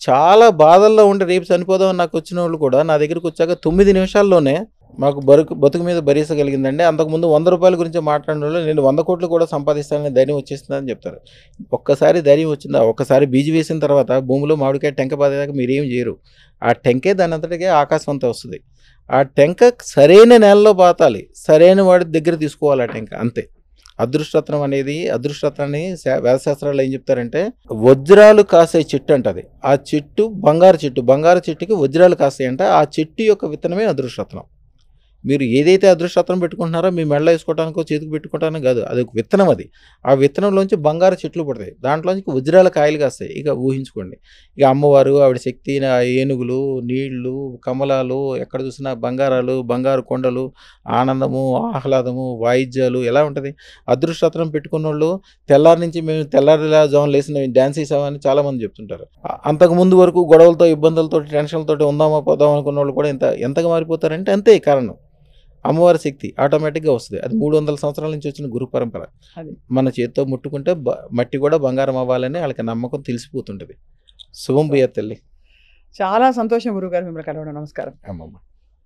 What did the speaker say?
చాలా బాధల్లో ఉండి రేపు చనిపోదామని నాకు వచ్చిన వాళ్ళు కూడా నా దగ్గరికి వచ్చాక 9 నిమిషాల్లోనే మాకు బతుకు మీద భరించగలిగిందండి. అంతకుముందు 100 రూపాయల గురించి మాట్లాడిన వాళ్ళు నేను 100 కోట్లు కూడా సంపాదిస్తానని ధైర్యం వచ్చేస్తుందని చెప్తారు. ఒక్కసారి ధైర్యం వచ్చిందా, ఒక్కసారి బీజు వేసిన తర్వాత భూమిలో మామిడికాయ టెంక బాదేదాకా మీరేం చేయరు. ఆ టెంకే దాని అంతటికే ఆకాశం అంతా వస్తుంది. ఆ టెంక సరైన నేలలో పాతాలి, సరైన వాడి దగ్గర తీసుకోవాలి ఆ టెంక, అంతే. అదృష్టరత్నం అనేది, అదృష్టరత్నాన్ని వేదశాస్త్రాల్లో ఏం చెప్తారంటే వజ్రాలు కాసే చెట్టు అంటది. ఆ చెట్టు బంగారు చెట్టు, బంగారు చెట్టుకి వజ్రాలు కాస్తాయంట. ఆ చెట్టు యొక్క విత్తనమే అదృష్టరత్నం. మీరు ఏదైతే అదృష్టరత్నం పెట్టుకుంటున్నారో మీ మెడలో వేసుకోవడానికో చేతికి పెట్టుకోవడానికి కాదు, అది ఒక విత్తనం. అది ఆ విత్తనంలోంచి బంగారు చెట్లు పడతాయి, దాంట్లోంచి వజ్రాల కాయలు కాస్తాయి. ఇక ఊహించుకోండి, ఇక అమ్మవారు ఆవిడ శక్తి, ఏనుగులు, నీళ్లు, కమలాలు, ఎక్కడ చూసినా బంగారాలు, బంగారు కొండలు, ఆనందము, ఆహ్లాదము, వాయిద్యాలు ఎలా ఉంటుంది. అదృష్టరత్నం పెట్టుకున్న వాళ్ళు తెల్లారి నుంచి మేము తెల్లారిలా జోన్ లేసిన డ్యాన్స్ వేసామని చాలామంది చెప్తుంటారు. అంతకుముందు వరకు గొడవలతో, ఇబ్బందులతో, టెన్షన్లతో ఉందామా పోదామా అనుకున్న వాళ్ళు కూడా ఎంతగా మారిపోతారంటే అంతే కారణం. అమ్మవారి శక్తి ఆటోమేటిక్గా వస్తుంది. అది 300 సంవత్సరాల నుంచి వచ్చిన గురు పరంపర. మన చేతితో ముట్టుకుంటే మట్టి కూడా బంగారం అవ్వాలని వాళ్ళకి నమ్మకం తెలిసిపోతుంటుంది. శుభం భూయాత్ తల్లి. చాలా సంతోషం గురుగారు మిమ్మల్ని కలవడం. నమస్కారం. అమ్మమ్మ.